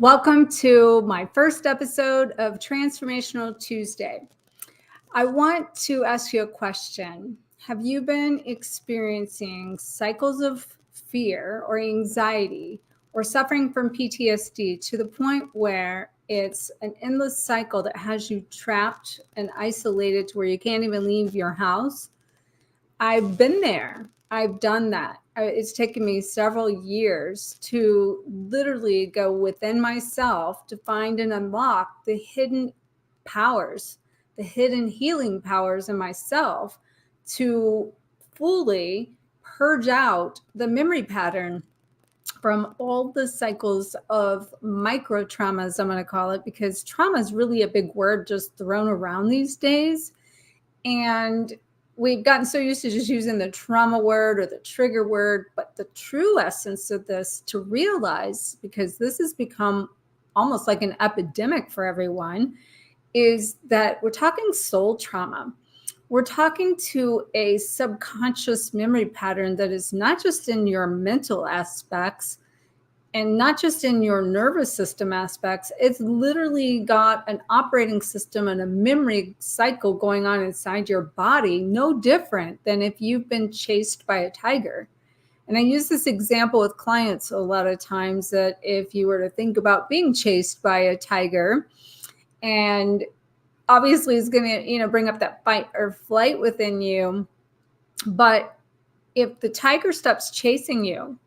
Welcome to my first episode of Transformational Tuesday. I want to ask you a question. Have you been experiencing cycles of fear or anxiety or suffering from PTSD to the point where it's an endless cycle that has you trapped and isolated to where you can't even leave your house? I've been there. I've done that. It's taken me several years to literally go within myself to find and unlock the hidden powers, the hidden healing powers in myself to fully purge out the memory pattern from all the cycles of micro traumas, I'm going to call it, because trauma is really a big word just thrown around these days. And we've gotten so used to just using the trauma word or the trigger word, but the true essence of this to realize, because this has become almost like an epidemic for everyone, is that we're talking soul trauma. We're talking to a subconscious memory pattern that is not just in your mental aspects, and not just in your nervous system aspects. It's literally got an operating system and a memory cycle going on inside your body, no different than if you've been chased by a tiger. And I use this example with clients a lot of times, that if you were to think about being chased by a tiger, and obviously it's going to, bring up that fight or flight within you. But if the tiger stops chasing you,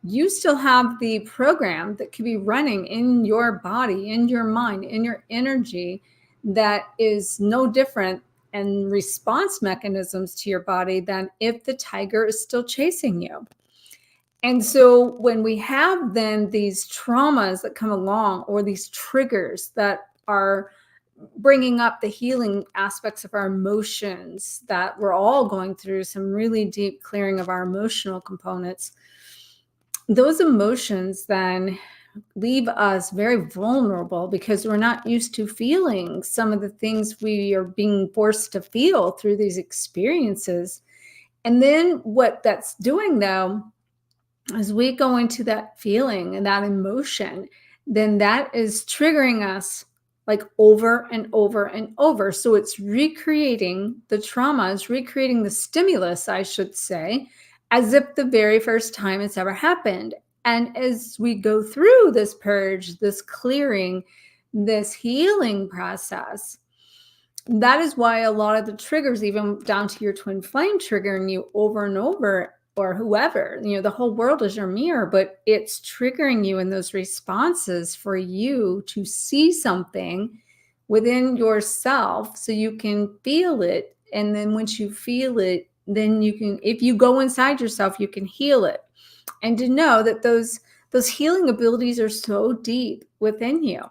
you still have the program that could be running in your body, in your mind, in your energy, that is no different and response mechanisms to your body than if the tiger is still chasing you. And so when we have then these traumas that come along, or these triggers that are bringing up the healing aspects of our emotions, that we're all going through some really deep clearing of our emotional components, those emotions then leave us very vulnerable because we're not used to feeling some of the things we are being forced to feel through these experiences. And then what that's doing, though, as we go into that feeling and that emotion, then that is triggering us like over and over and over. So it's recreating the trauma, it's recreating the stimulus, I should say, as if the very first time it's ever happened. And as we go through this purge, this clearing, this healing process, that is why a lot of the triggers, even down to your twin flame triggering you over and over, or whoever, the whole world is your mirror, but it's triggering you in those responses for you to see something within yourself so you can feel it. And then once you feel it, then you can, if you go inside yourself, you can heal it. And to know that those healing abilities are so deep within you.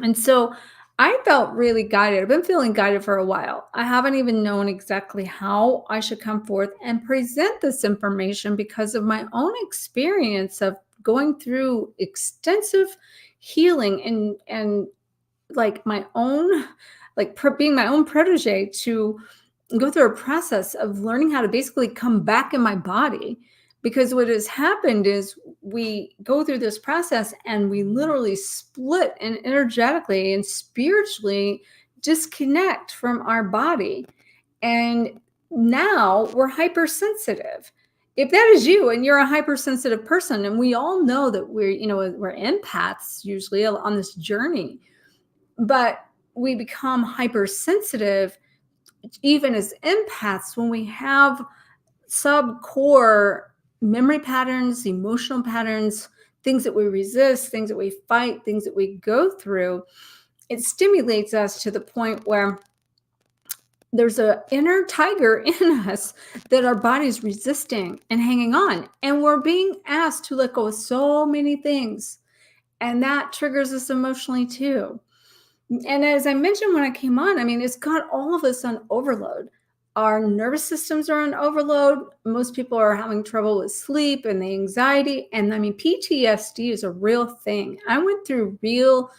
And so I felt really guided. I've been feeling guided for a while. I haven't even known exactly how I should come forth and present this information because of my own experience of going through extensive healing and like my own, like being my own protege, to go through a process of learning how to basically come back in my body. Because what has happened is we go through this process and we literally split and energetically and spiritually disconnect from our body. And now we're hypersensitive. If that is you and you're a hypersensitive person, and we all know that we're empaths usually on this journey, but we become hypersensitive even as empaths when we have sub-core memory patterns, emotional patterns, things that we resist, things that we fight, things that we go through. It stimulates us to the point where there's an inner tiger in us that our body's resisting and hanging on. And we're being asked to let go of so many things. And that triggers us emotionally too. And as I mentioned when I came on, I mean, it's got all of us on overload. Our nervous systems are on overload. Most people are having trouble with sleep and the anxiety. And I mean, PTSD is a real thing. I went through real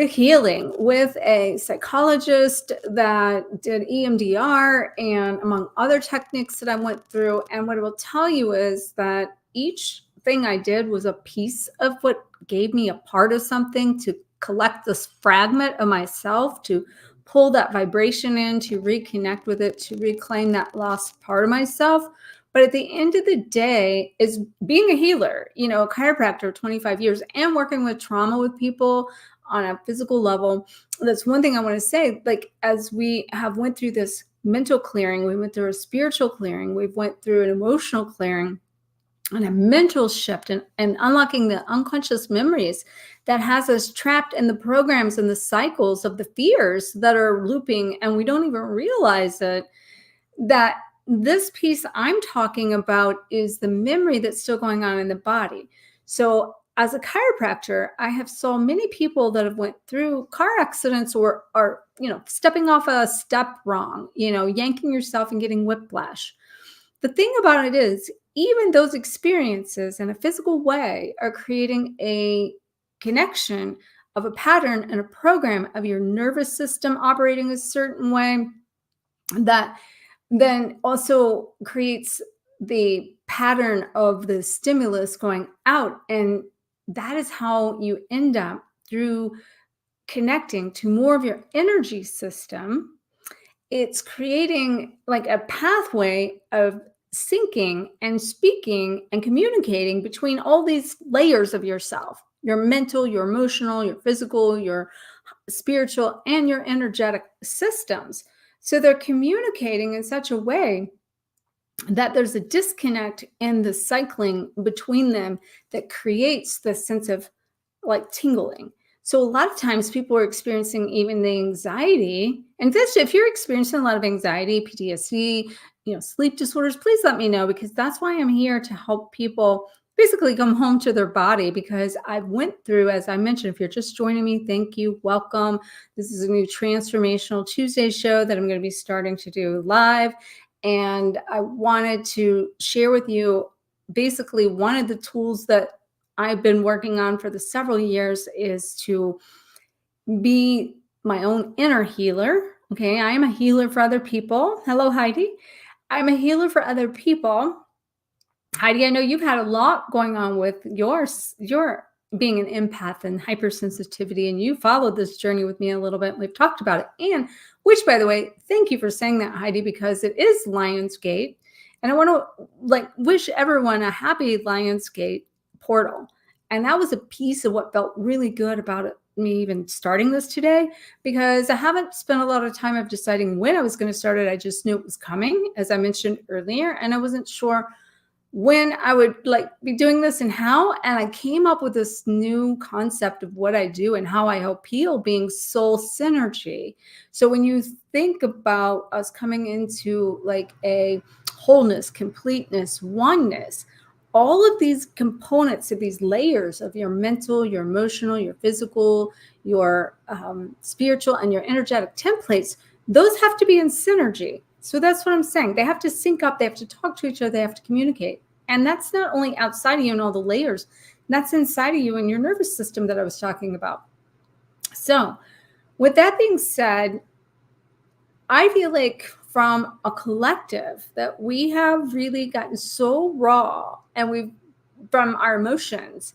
healing with a psychologist that did EMDR and among other techniques that I went through. And what I will tell you is that each thing I did was a piece of what gave me a part of something, to collect this fragment of myself, to pull that vibration in, to reconnect with it, to reclaim that lost part of myself. But at the end of the day, is being a healer, a chiropractor, 25 years, and working with trauma with people on a physical level. That's one thing I want to say. Like, as we have went through this mental clearing, we went through a spiritual clearing, we've went through an emotional clearing, and a mental shift, and unlocking the unconscious memories that has us trapped in the programs and the cycles of the fears that are looping, and we don't even realize it, that this piece I'm talking about is the memory that's still going on in the body. So as a chiropractor, I have so many people that have went through car accidents, or are, stepping off a step wrong, yanking yourself and getting whiplash. The thing about it is, even those experiences in a physical way are creating a connection of a pattern and a program of your nervous system operating a certain way that then also creates the pattern of the stimulus going out. And that is how you end up, through connecting to more of your energy system. It's creating like a pathway of syncing and speaking and communicating between all these layers of yourself: your mental, your emotional, your physical, your spiritual, and your energetic systems. So they're communicating in such a way that there's a disconnect in the cycling between them that creates this sense of like tingling. So a lot of times people are experiencing even the anxiety. And this, if you're experiencing a lot of anxiety, PTSD, sleep disorders, please let me know, because that's why I'm here, to help people basically come home to their body. Because I went through, as I mentioned, if you're just joining me, thank you, welcome. This is a new Transformational Tuesday show that I'm going to be starting to do live. And I wanted to share with you basically one of the tools that I've been working on for the several years is to be my own inner healer. Okay. I am a healer for other people. Hello, Heidi. I'm a healer for other people. Heidi, I know you've had a lot going on with your being an empath and hypersensitivity, and you followed this journey with me a little bit. We've talked about it. And which, by the way, thank you for saying that, Heidi, because it is Lionsgate. And I want to wish everyone a happy Lionsgate portal. And that was a piece of what felt really good about me even starting this today, because I haven't spent a lot of time of deciding when I was going to start it. I just knew it was coming, as I mentioned earlier, and I wasn't sure when I would be doing this and how. And I came up with this new concept of what I do and how I help heal, being soul synergy. So when you think about us coming into a wholeness, completeness, oneness, all of these components of these layers of your mental, your emotional, your physical, your spiritual, and your energetic templates, those have to be in synergy. So that's what I'm saying. They have to sync up. They have to talk to each other. They have to communicate. And that's not only outside of you and all the layers, that's inside of you and your nervous system that I was talking about. So with that being said, I feel like from a collective that we have really gotten so raw, and from our emotions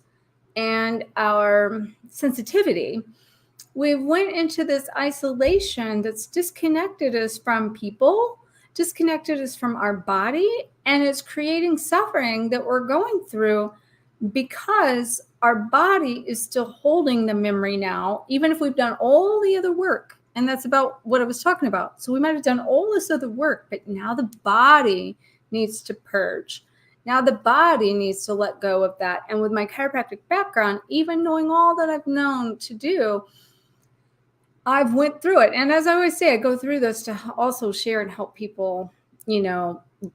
and our sensitivity, we went into this isolation that's disconnected us from people, disconnected us from our body, and it's creating suffering that we're going through because our body is still holding the memory now, even if we've done all the other work. And that's about what I was talking about. So we might have done all this other work, but now the body needs to purge. Now the body needs to let go of that. And with my chiropractic background, even knowing all that I've known to do, I've went through it. And as I always say, I go through this to also share and help people,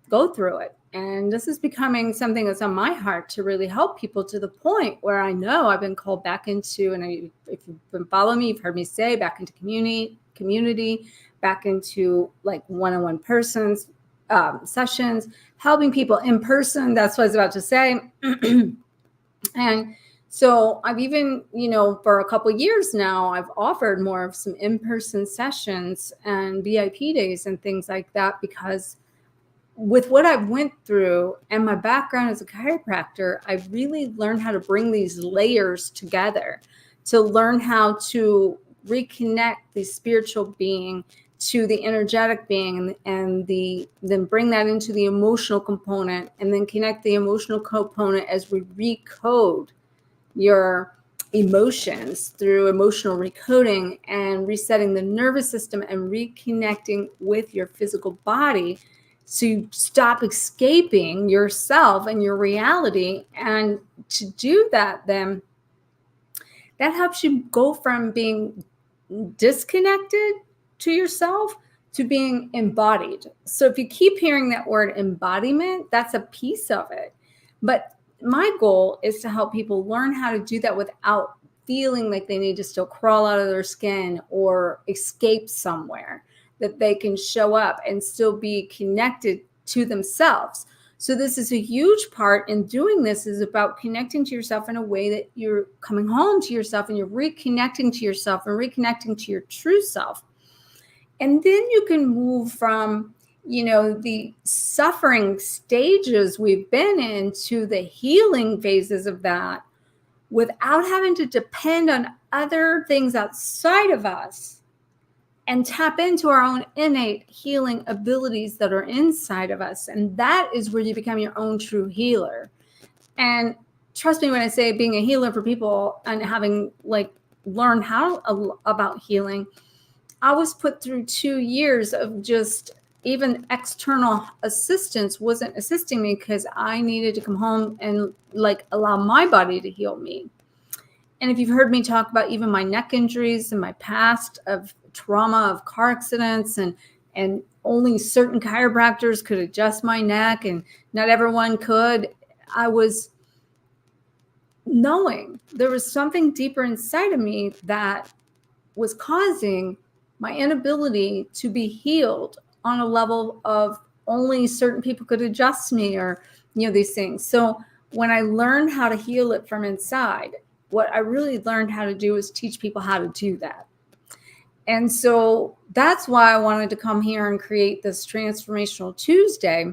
go through it. And this is becoming something that's on my heart, to really help people to the point where I know I've been called back into, and if you've been following me, you've heard me say, back into community, back into one-on-one persons, sessions, helping people in person. That's what I was about to say. And so I've even, for a couple of years now, I've offered more of some in-person sessions and VIP days and things like that, because with what I've went through and my background as a chiropractor, I've really learned how to bring these layers together to learn how to reconnect the spiritual being to the energetic being, and then bring that into the emotional component, and then connect the emotional component as we recode your emotions through emotional recoding and resetting the nervous system and reconnecting with your physical body, so you stop escaping yourself and your reality. And to do that, then that helps you go from being disconnected to yourself to being embodied. So if you keep hearing that word embodiment, that's a piece of it. But my goal is to help people learn how to do that without feeling like they need to still crawl out of their skin or escape somewhere, that they can show up and still be connected to themselves. So this is a huge part in doing this, is about connecting to yourself in a way that you're coming home to yourself and you're reconnecting to yourself and reconnecting to your true self. And then you can move from, the suffering stages we've been in to the healing phases of that, without having to depend on other things outside of us, and tap into our own innate healing abilities that are inside of us. And that is where you become your own true healer. And trust me when I say, being a healer for people and having learned how about healing, I was put through 2 years of just, even external assistance wasn't assisting me, because I needed to come home and allow my body to heal me. And if you've heard me talk about even my neck injuries and my past of trauma of car accidents, and only certain chiropractors could adjust my neck and not everyone could, I was knowing there was something deeper inside of me that was causing my inability to be healed on a level of only certain people could adjust me, or these things. So when I learned how to heal it from inside, what I really learned how to do is teach people how to do that. And so that's why I wanted to come here and create this Transformational Tuesday.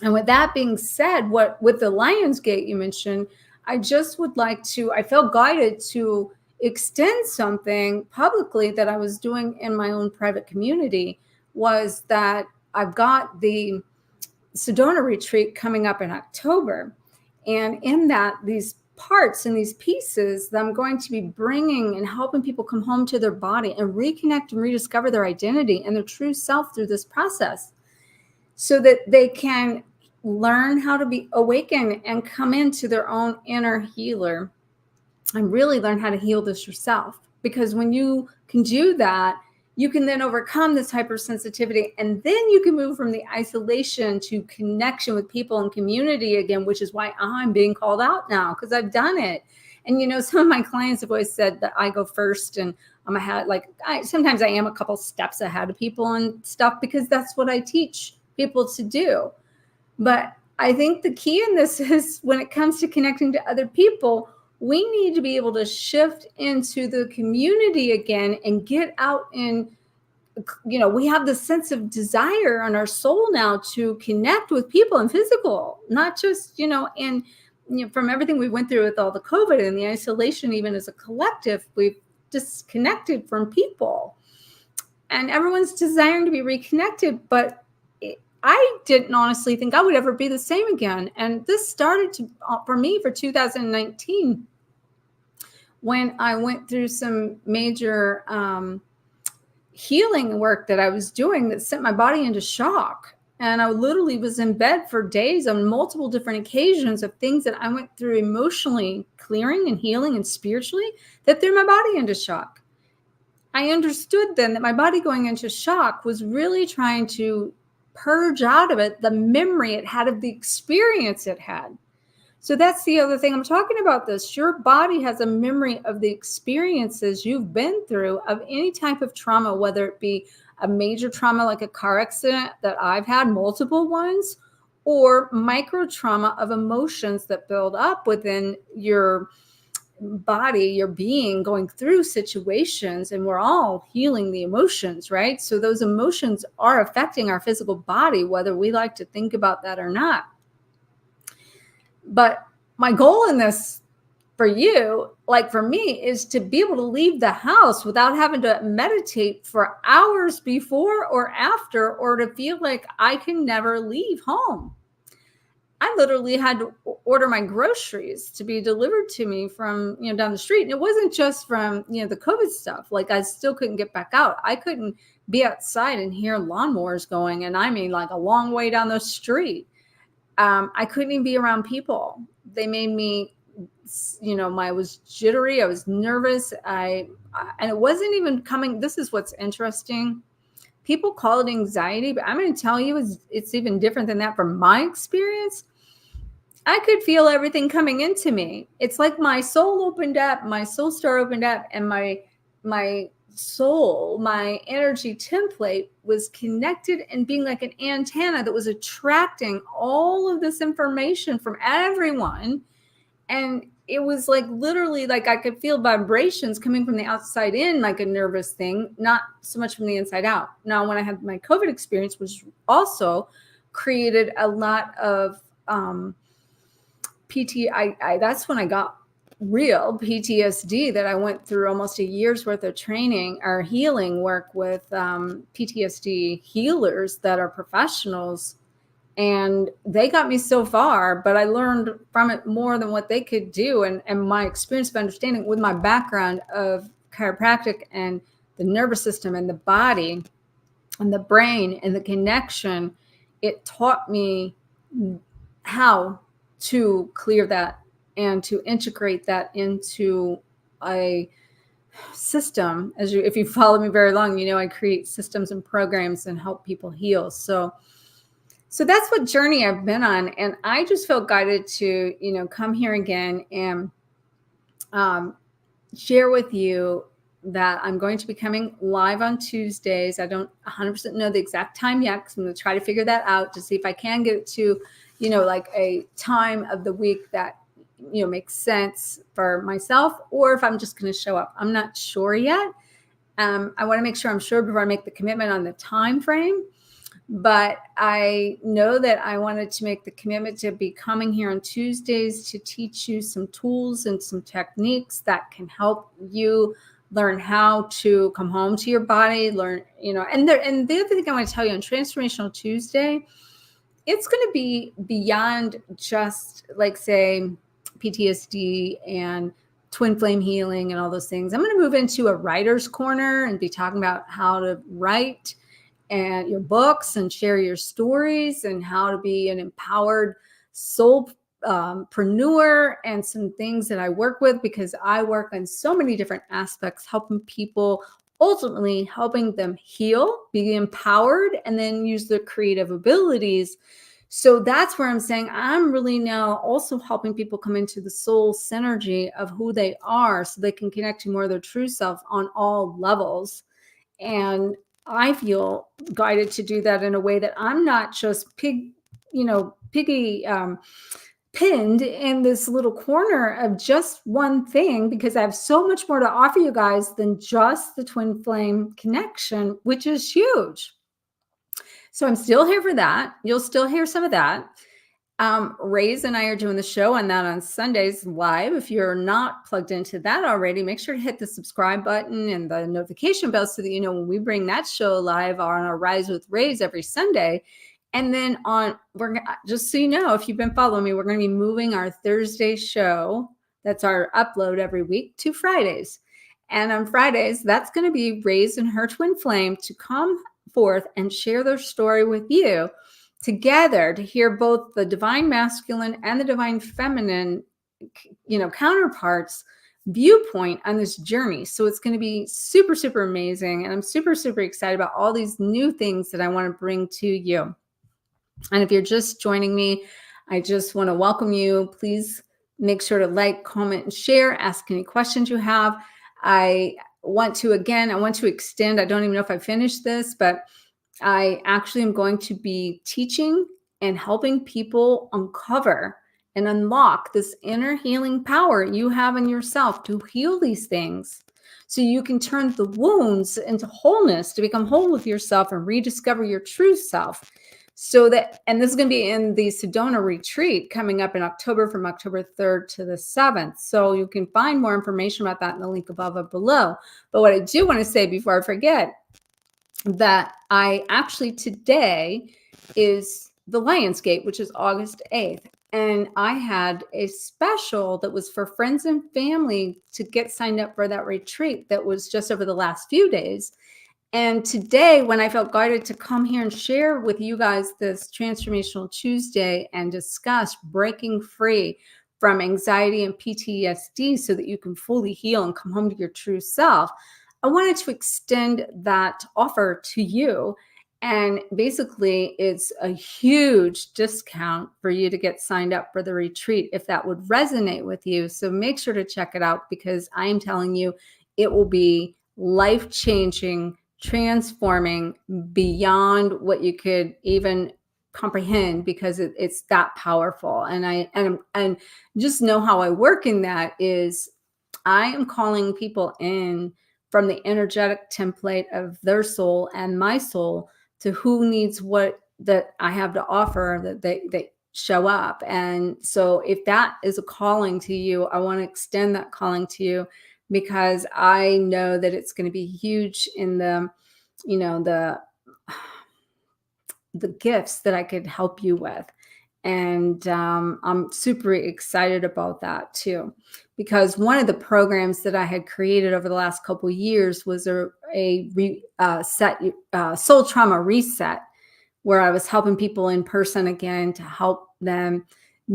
And with that being said, with the Lionsgate you mentioned, I just would like to, I felt guided to extend something publicly that I was doing in my own private community, was that I've got the Sedona retreat coming up in October. And in that, these parts and these pieces that I'm going to be bringing and helping people come home to their body and reconnect and rediscover their identity and their true self through this process, so that they can learn how to be awakened and come into their own inner healer and really learn how to heal this yourself. Because when you can do that, you can then overcome this hypersensitivity, and then you can move from the isolation to connection with people and community again, which is why I'm being called out now, because I've done it. And some of my clients have always said that I go first, and I'm ahead. Sometimes I am a couple steps ahead of people and stuff, because that's what I teach people to do. But I think the key in this is, when it comes to connecting to other people, we need to be able to shift into the community again and get out in, we have this sense of desire on our soul now to connect with people in physical, not just, and from everything we went through with all the COVID and the isolation, even as a collective, we've disconnected from people, and everyone's desiring to be reconnected. But I didn't honestly think I would ever be the same again. And this started for me for 2019, when I went through some major healing work that I was doing that sent my body into shock. And I literally was in bed for days on multiple different occasions of things that I went through emotionally, clearing and healing, and spiritually, that threw my body into shock. I understood then that my body going into shock was really trying to purge out of it the memory it had of the experience it had. So that's the other thing I'm talking about this. Your body has a memory of the experiences you've been through of any type of trauma, whether it be a major trauma like a car accident that I've had, multiple ones, or micro trauma of emotions that build up within your body, your being going through situations, and we're all healing the emotions, right? So those emotions are affecting our physical body, whether we like to think about that or not. But my goal in this for you, like for me, is to be able to leave the house without having to meditate for hours before or after, or to feel like I can never leave home. I literally had to order my groceries to be delivered to me from, down the street. And it wasn't just from, the COVID stuff. Like I still couldn't get back out. I couldn't be outside and hear lawnmowers going. And I mean, like a long way down the street. I couldn't even be around people. They made me, I was jittery. I was nervous. And it wasn't even coming. This is what's interesting. People call it anxiety, but I'm going to tell you, it's even different than that from my experience. I could feel everything coming into me. It's like my soul opened up, my soul star opened up, and my soul, my energy template was connected and being like an antenna that was attracting all of this information from everyone. And it was like literally like I could feel vibrations coming from the outside in, like a nervous thing, not so much from the inside out. Now, when I had my COVID experience, which also created a lot of that's when I got real PTSD, that I went through almost a year's worth of training or healing work with PTSD healers that are professionals. And they got me so far, but I learned from it more than what they could do. And my experience of understanding with my background of chiropractic and the nervous system and the body and the brain and the connection, it taught me how to clear that and to integrate that into a system. If you follow me very long, I create systems and programs and help people heal. So that's what journey I've been on. And I just felt guided to, come here again and share with you that I'm going to be coming live on Tuesdays. I don't 100% know the exact time yet, because I'm going to try to figure that out to see if I can get it to, like a time of the week that, makes sense for myself, or if I'm just going to show up. I'm not sure yet. I want to make sure I'm sure before I make the commitment on the time frame. But I know that I wanted to make the commitment to be coming here on Tuesdays to teach you some tools and some techniques that can help you learn how to come home to your body, learn, and the other thing I want to tell you on Transformational Tuesday, it's going to be beyond just like, say, PTSD and twin flame healing and all those things. I'm going to move into a writer's corner and be talking about how to write and your books and share your stories and how to be an empowered soulpreneur, and some things that I work with, because I work on so many different aspects, helping people, ultimately helping them heal, be empowered, and then use their creative abilities. So that's where I'm saying I'm really now also helping people come into the soul synergy of who they are, so they can connect to more of their true self on all levels. And I feel guided to do that in a way that I'm not just piggy pinned in this little corner of just one thing, because I have so much more to offer you guys than just the twin flame connection, which is huge. So I'm still here for that. You'll still hear some of that. Ray's and I are doing the show on that on Sundays live. If you're not plugged into that already, make sure to hit the subscribe button and the notification bell so that you know when we bring that show live on our Rise with Rays every Sunday. And then just so you know, if you've been following me, we're going to be moving our Thursday show, that's our upload every week, to Fridays. And on Fridays, that's going to be Rays and her twin flame to come forth and share their story with you together, to hear both the divine masculine and the divine feminine, counterparts viewpoint on this journey. So it's going to be super, super amazing. And I'm super, super excited about all these new things that I want to bring to you. And if you're just joining me, I just want to welcome you. Please make sure to like, comment, and share. Ask any questions you have. I want to extend, I don't even know if I finished this, but I actually am going to be teaching and helping people uncover and unlock this inner healing power you have in yourself to heal these things, so you can turn the wounds into wholeness, to become whole with yourself and rediscover your true self. So that, and this is going to be in the Sedona retreat coming up in October, from October 3rd to the 7th. So you can find more information about that in the link above or below. But what I do want to say before I forget, that I actually, today is the Lionsgate, which is August 8th. And I had a special that was for friends and family to get signed up for that retreat that was just over the last few days. And today, when I felt guided to come here and share with you guys this Transformational Tuesday and discuss breaking free from anxiety and PTSD so that you can fully heal and come home to your true self, I wanted to extend that offer to you. And basically, it's a huge discount for you to get signed up for the retreat if that would resonate with you. So make sure to check it out, because I am telling you, it will be life-changing, transforming beyond what you could even comprehend, because it's that powerful. And just know how I work in that is I am calling people in from the energetic template of their soul and my soul to who needs what that I have to offer, that they show up. And so if that is a calling to you, I want to extend that calling to you, because I know that it's going to be huge in the, you know, the gifts that I could help you with. And I'm super excited about that too, because one of the programs that I had created over the last couple of years was soul trauma reset, where I was helping people in person again to help them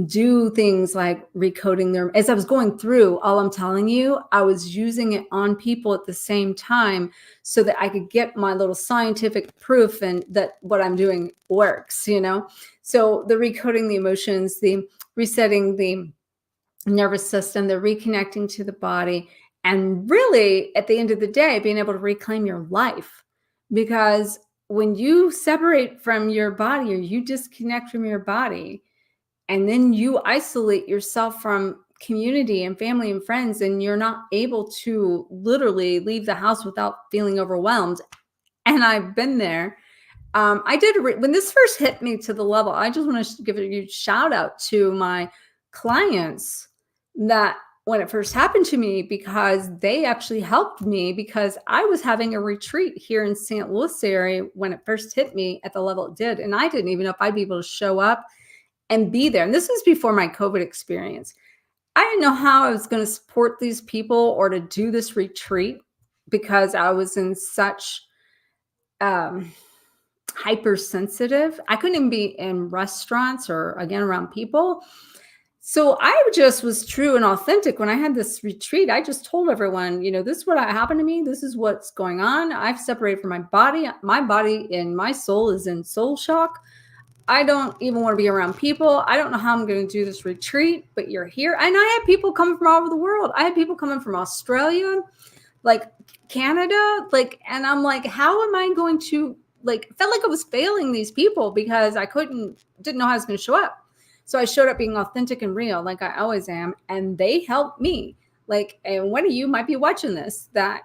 do things like recoding their, as I was going through, all I'm telling you, I was using it on people at the same time so that I could get my little scientific proof and that what I'm doing works, you know? So the recoding the emotions, the resetting the nervous system, the reconnecting to the body, and really at the end of the day, being able to reclaim your life. Because when you separate from your body, or you disconnect from your body, and then you isolate yourself from community and family and friends, and you're not able to literally leave the house without feeling overwhelmed. And I've been there. I did, when this first hit me to the level, I just want to give a huge shout out to my clients that when it first happened to me, because they actually helped me, because I was having a retreat here in St. Louis area when it first hit me at the level it did. And I didn't even know if I'd be able to show up and be there. And this was before my COVID experience. I didn't know how I was going to support these people or to do this retreat, because I was in such hypersensitive. I couldn't even be in restaurants or, again, around people. So I just was true and authentic. When I had this retreat, I just told everyone, you know, this is what happened to me. This is what's going on. I've separated from my body. My body and my soul is in soul shock. I don't even want to be around people. I don't know how I'm going to do this retreat, but you're here. And I had people coming from all over the world. I had people coming from Australia, like Canada, like, and I'm like, how am I going to, like, felt like I was failing these people because I didn't know how I was going to show up. So I showed up being authentic and real, like I always am. And they helped me. Like, and one of you might be watching this, that,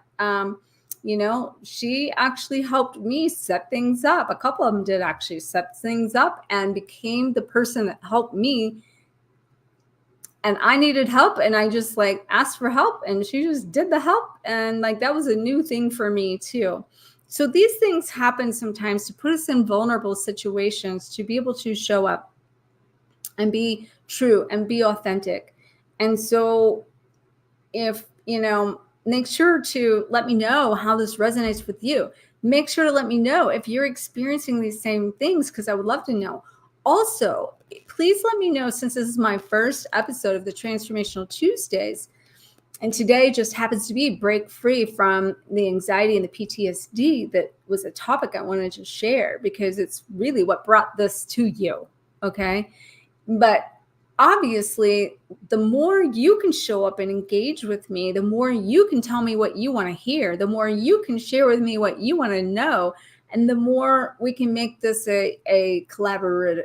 you know, she actually helped me set things up. A couple of them did actually set things up and became the person that helped me. And I needed help, and I just like asked for help, and she just did the help. And like, that was a new thing for me too. So these things happen sometimes to put us in vulnerable situations to be able to show up and be true and be authentic. And so if, you know, make sure to let me know how this resonates with you. Make sure to let me know if you're experiencing these same things, because I would love to know. Also, please let me know, since this is my first episode of the Transformational Tuesdays, and today just happens to be break free from the anxiety and the PTSD, that was a topic I wanted to share, because it's really what brought this to you, okay? But obviously, the more you can show up and engage with me, the more you can tell me what you want to hear, the more you can share with me what you want to know, and the more we can make this a collaborative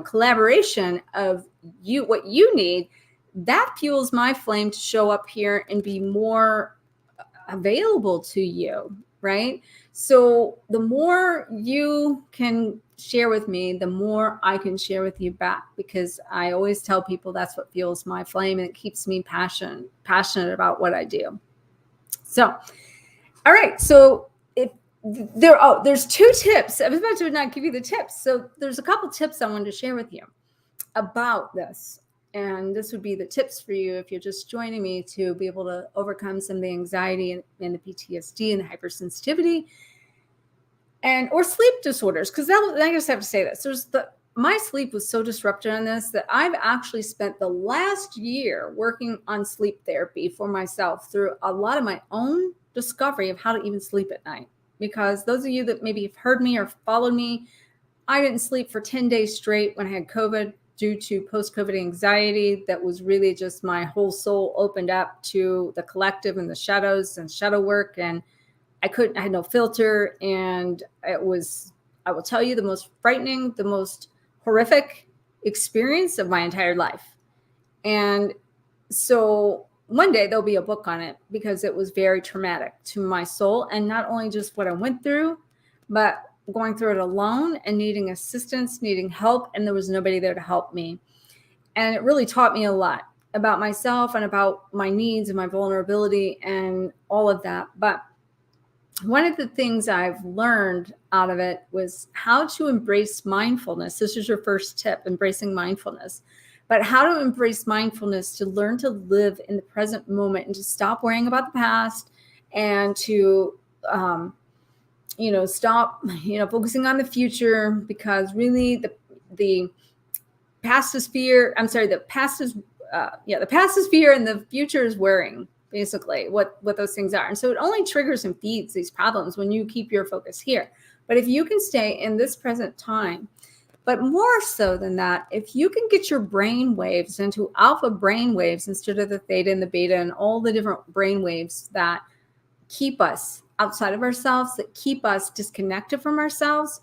collaboration of what you need, that fuels my flame to show up here and be more available to you, right? So the more you can share with me, the more I can share with you back, because I always tell people that's what fuels my flame, and it keeps me passionate about what I do. So, all right. So if there's 2 tips. I was about to not give you the tips. So there's a couple tips I wanted to share with you about this. And this would be the tips for you if you're just joining me to be able to overcome some of the anxiety and the PTSD and the hypersensitivity or sleep disorders. Because I just have to say this. My sleep was so disrupted on this that I've actually spent the last year working on sleep therapy for myself through a lot of my own discovery of how to even sleep at night. Because those of you that maybe have heard me or followed me, I didn't sleep for 10 days straight when I had COVID due to post-COVID anxiety. That was really just my whole soul opened up to the collective and the shadows and shadow work. And I had no filter. And it was, I will tell you, the most frightening, the most horrific experience of my entire life. And so one day there'll be a book on it, because it was very traumatic to my soul. And not only just what I went through, but going through it alone and needing assistance, needing help. And there was nobody there to help me. And it really taught me a lot about myself and about my needs and my vulnerability and all of that. But one of the things I've learned out of it was how to embrace mindfulness. This is your first tip, embracing mindfulness. But how to embrace mindfulness to learn to live in the present moment and to stop worrying about the past, and to stop focusing on the future, because really the past is fear. I'm sorry, the past is fear, and the future is worrying. Basically, what those things are. And so it only triggers and feeds these problems when you keep your focus here. But if you can stay in this present time, but more so than that, if you can get your brain waves into alpha brain waves instead of the theta and the beta and all the different brain waves that keep us outside of ourselves, that keep us disconnected from ourselves,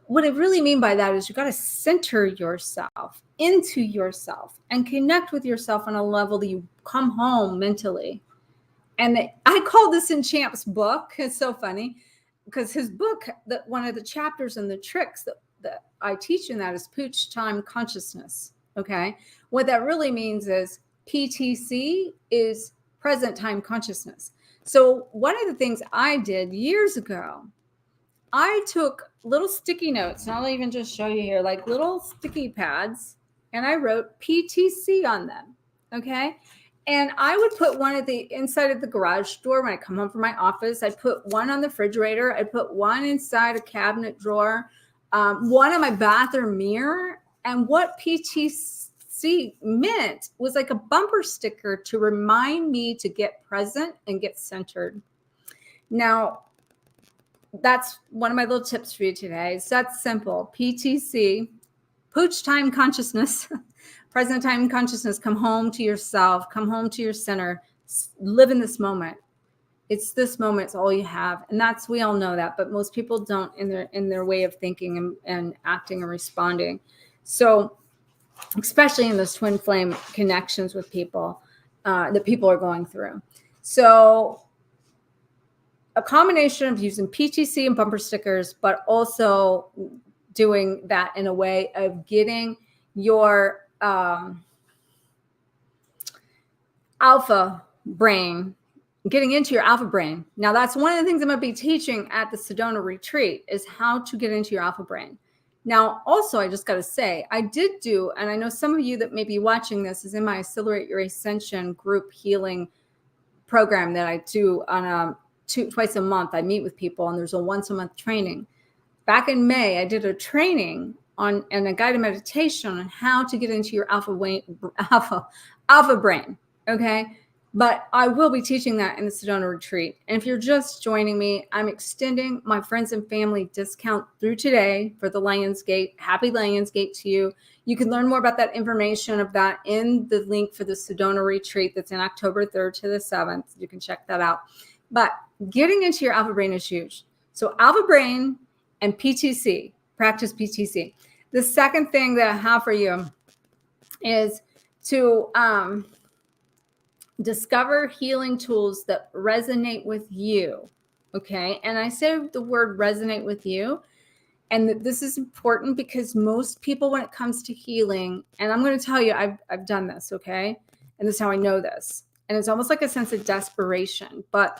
what I really mean by that is you got to center yourself into yourself and connect with yourself on a level that you come home mentally. And I call this in Champ's book. It's so funny because his book, one of the chapters and the tricks that I teach in that is pooch time consciousness. Okay. What that really means is PTC is present time consciousness. So one of the things I did years ago, I took little sticky notes, and I'll even just show you here, like little sticky pads, and I wrote PTC on them. Okay. And I would put one at the inside of the garage door when I come home from my office. I'd put one on the refrigerator. I'd put one inside a cabinet drawer, one on my bathroom mirror. And what PTC meant was like a bumper sticker to remind me to get present and get centered. Now, that's one of my little tips for you today. So that's simple. PTC, pooch time consciousness, present time consciousness. Come home to yourself, come home to your center, live in this moment. It's this moment, it's all you have. And we all know that, but most people don't in their way of thinking and acting and responding. So especially in those twin flame connections with people that people are going through. So a combination of using PTC and bumper stickers, but also doing that in a way of getting your alpha brain, getting into your alpha brain. Now, that's one of the things I'm going to be teaching at the Sedona retreat is how to get into your alpha brain. Now, also, I just got to say, I did do, and I know some of you that may be watching this is in my Accelerate Your Ascension group healing program that I do on twice a month. I meet with people, and there's a once a month training. Back in May, I did a training and a guided meditation on how to get into your alpha brain. Okay. But I will be teaching that in the Sedona retreat. And if you're just joining me, I'm extending my friends and family discount through today for the Lionsgate. Happy Lionsgate to you. You can learn more about that information of that in the link for the Sedona retreat that's in October 3rd to the 7th. You can check that out. But getting into your alpha brain is huge. So alpha brain and PTC, practice PTC. The second thing that I have for you is to discover healing tools that resonate with you. Okay. And I say the word resonate with you. And this is important because most people, when it comes to healing, and I'm going to tell you, I've done this. Okay. And this is how I know this. And it's almost like a sense of desperation, but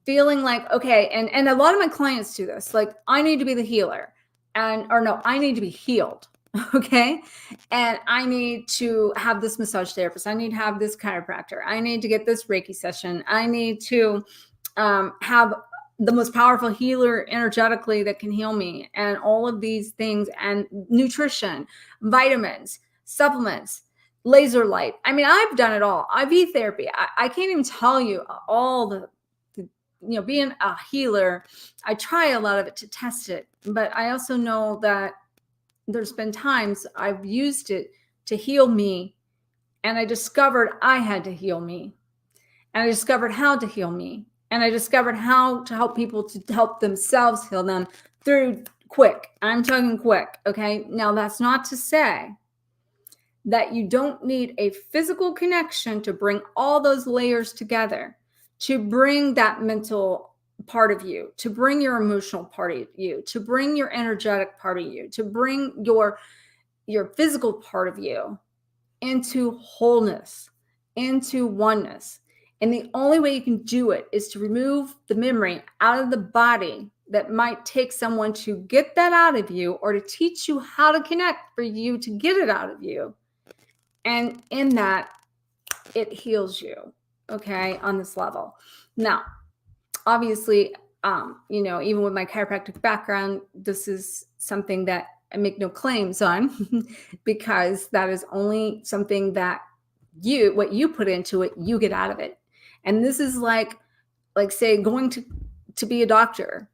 feeling like, okay. And a lot of my clients do this. Like, I need to be the healer, or no, I need to be healed. Okay. And I need to have this massage therapist. I need to have this chiropractor. I need to get this Reiki session. I need to have the most powerful healer energetically that can heal me, and all of these things, and nutrition, vitamins, supplements, laser light. I mean, I've done it all. IV therapy. I can't even tell you all the being a healer. I try a lot of it to test it, but I also know that there's been times I've used it to heal me, and I discovered I had to heal me, and I discovered how to heal me, and I discovered how to help people to help themselves heal them through quick. I'm talking quick. Okay. Now, that's not to say that you don't need a physical connection to bring all those layers together, to bring that mental part of you, to bring your emotional part of you, to bring your energetic part of you, to bring your physical part of you into wholeness, into oneness. And the only way you can do it is to remove the memory out of the body that might take someone to get that out of you, or to teach you how to connect for you to get it out of you. And in that, it heals you, okay, on this level. Now, obviously, even with my chiropractic background, this is something that I make no claims on because that is only something that what you put into it, you get out of it. And this is like say going to be a doctor.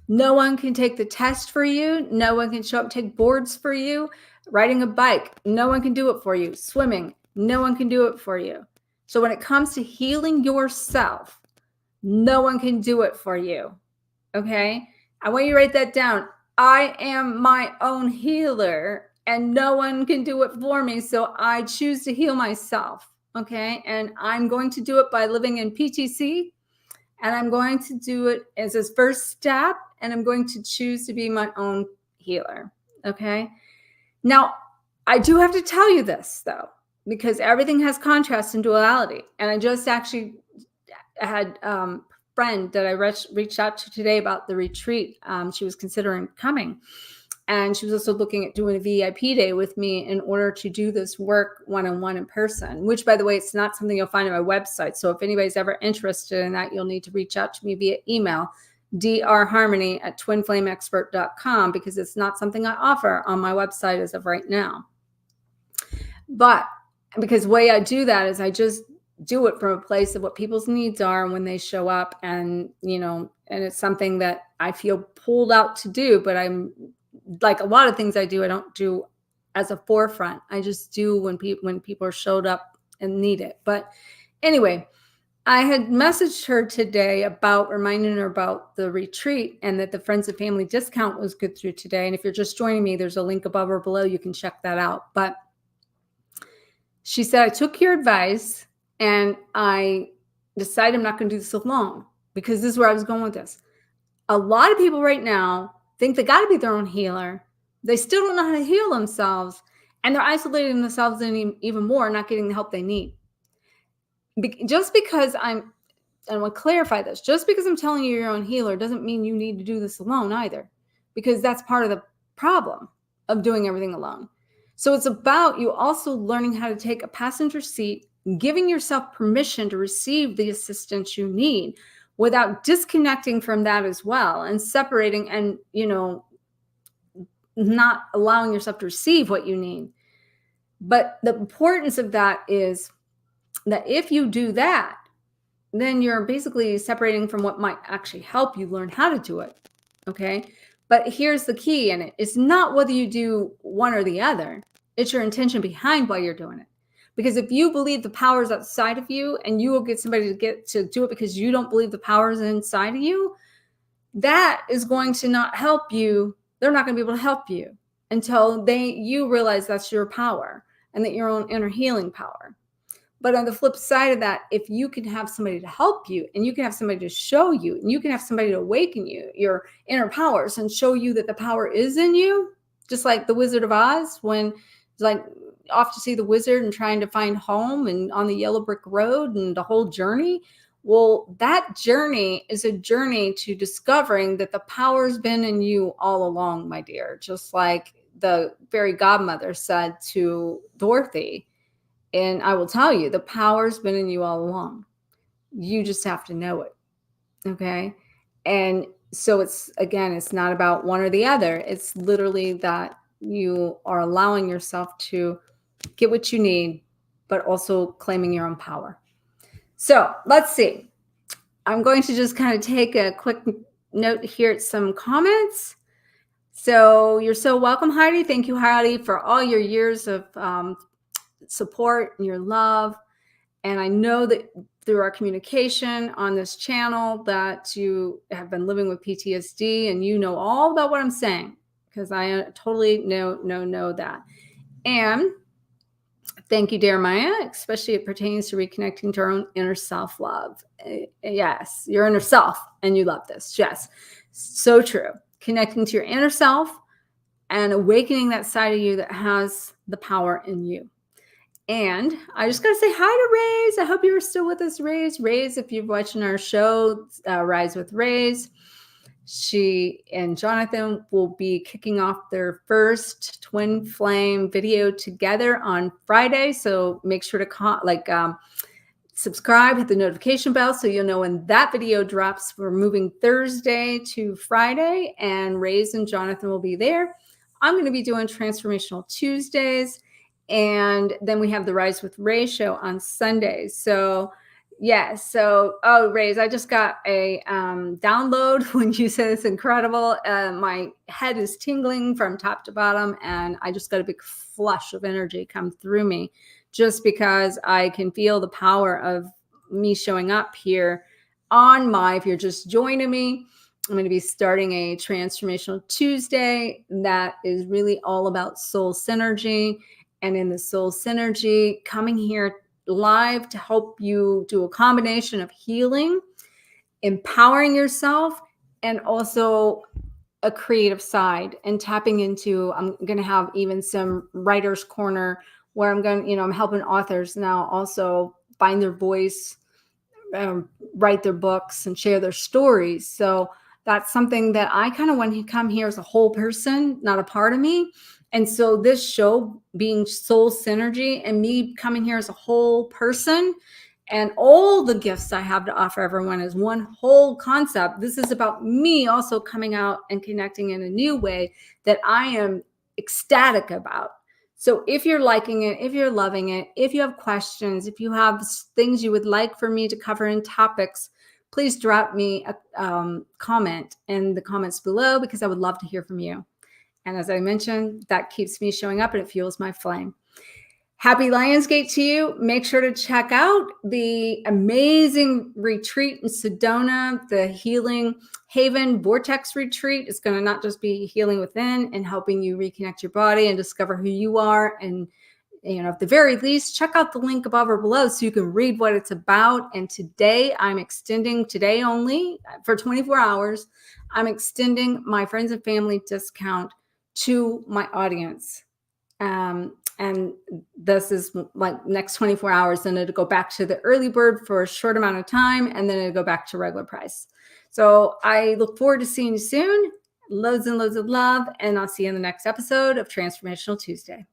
No one can take the test for you. No one can show up, take boards for you. Riding a bike, no one can do it for you. Swimming, no one can do it for you. So when it comes to healing yourself, no one can do it for you. Okay. I want you to write that down. I am my own healer, and no one can do it for me. So I choose to heal myself. Okay. And I'm going to do it by living in PTC. And I'm going to do it as a first step. And I'm going to choose to be my own healer. Okay. Now, I do have to tell you this, though, because everything has contrast and duality. And I just actually had a friend that I reached out to today about the retreat. She was considering coming. And she was also looking at doing a VIP day with me in order to do this work one-on-one in person, which, by the way, it's not something you'll find on my website. So if anybody's ever interested in that, you'll need to reach out to me via email, drharmony@twinflameexpert.com, because it's not something I offer on my website as of right now. But because the way I do that is I just do it from a place of what people's needs are when they show up, and and it's something that I feel pulled out to do. But I'm like a lot of things I do, I don't do as a forefront. I just do when people are showed up and need it. But anyway, I had messaged her today about reminding her about the retreat, and that the friends and family discount was good through today. And if you're just joining me, there's a link above or below. You can check that out. But she said, I took your advice and I decided I'm not going to do this alone, because this is where I was going with this. A lot of people right now think they got to be their own healer. They still don't know how to heal themselves, and they're isolating themselves even more, not getting the help they need. Just because I want to clarify this, just because I'm telling you you're your own healer doesn't mean you need to do this alone either, because that's part of the problem of doing everything alone. So it's about you also learning how to take a passenger seat, giving yourself permission to receive the assistance you need without disconnecting from that as well, and separating and, not allowing yourself to receive what you need. But the importance of that is that if you do that, then you're basically separating from what might actually help you learn how to do it. Okay. But here's the key in it. It's not whether you do one or the other. It's your intention behind why you're doing it. Because if you believe the power is outside of you, and you will get somebody to get to do it because you don't believe the power is inside of you, that is going to not help you. They're not going to be able to help you until you realize that's your power and that your own inner healing power. But on the flip side of that, if you can have somebody to help you, and you can have somebody to show you, and you can have somebody to awaken you, your inner powers, and show you that the power is in you, just like the Wizard of Oz, when it's like off to see the wizard and trying to find home and on the yellow brick road and the whole journey. Well, that journey is a journey to discovering that the power's been in you all along, my dear, just like the fairy godmother said to Dorothy. And I will tell you, the power's been in you all along. You just have to know it. Okay. And so it's not about one or the other. It's literally that you are allowing yourself to get what you need, but also claiming your own power. So let's see. I'm going to just kind of take a quick note here at some comments. So you're so welcome, Heidi. Thank you, Heidi, for all your years of support and your love. And I know that through our communication on this channel that you have been living with PTSD, and you know all about what I'm saying, because I totally know that. And thank you, dear Maya, especially it pertains to reconnecting to our own inner self-love. Yes, your inner self, and you love this. Yes, so true. Connecting to your inner self and awakening that side of you that has the power in you. And I just got to say hi to Raze. I hope you're still with us, Raze. Raze, if you're watching our show, Rise with Raze, she and Jonathan will be kicking off their first twin flame video together on Friday. So make sure to subscribe, hit the notification bell so you'll know when that video drops. We're moving Thursday to Friday, and Raze and Jonathan will be there. I'm going to be doing Transformational Tuesdays. And then we have the Rise with Ray show on Sundays. So, yes. So, Rays, I just got a download when you said it's incredible. My head is tingling from top to bottom, and I just got a big flush of energy come through me just because I can feel the power of me showing up here if you're just joining me, I'm going to be starting a Transformational Tuesday that is really all about soul synergy. And in the soul synergy, coming here live to help you do a combination of healing, empowering yourself, and also a creative side, and tapping into, I'm going to have even some writer's corner where I'm helping authors now also find their voice, write their books and share their stories. So that's something that I kind of want to come here as a whole person, not a part of me. And so this show being soul synergy and me coming here as a whole person and all the gifts I have to offer everyone is one whole concept. This is about me also coming out and connecting in a new way that I am ecstatic about. So if you're liking it, if you're loving it, if you have questions, if you have things you would like for me to cover in topics, please drop me a comment in the comments below, because I would love to hear from you. And as I mentioned, that keeps me showing up and it fuels my flame. Happy Lionsgate to you. Make sure to check out the amazing retreat in Sedona, the Healing Haven Vortex Retreat. It's going to not just be healing within and helping you reconnect your body and discover who you are. And, at the very least, check out the link above or below so you can read what it's about. And today only for 24 hours, I'm extending my friends and family discount to my audience. And this is like next 24 hours, then it'll go back to the early bird for a short amount of time, and then it'll go back to regular price. So I look forward to seeing you soon. Loads and loads of love, and I'll see you in the next episode of Transformational Tuesday.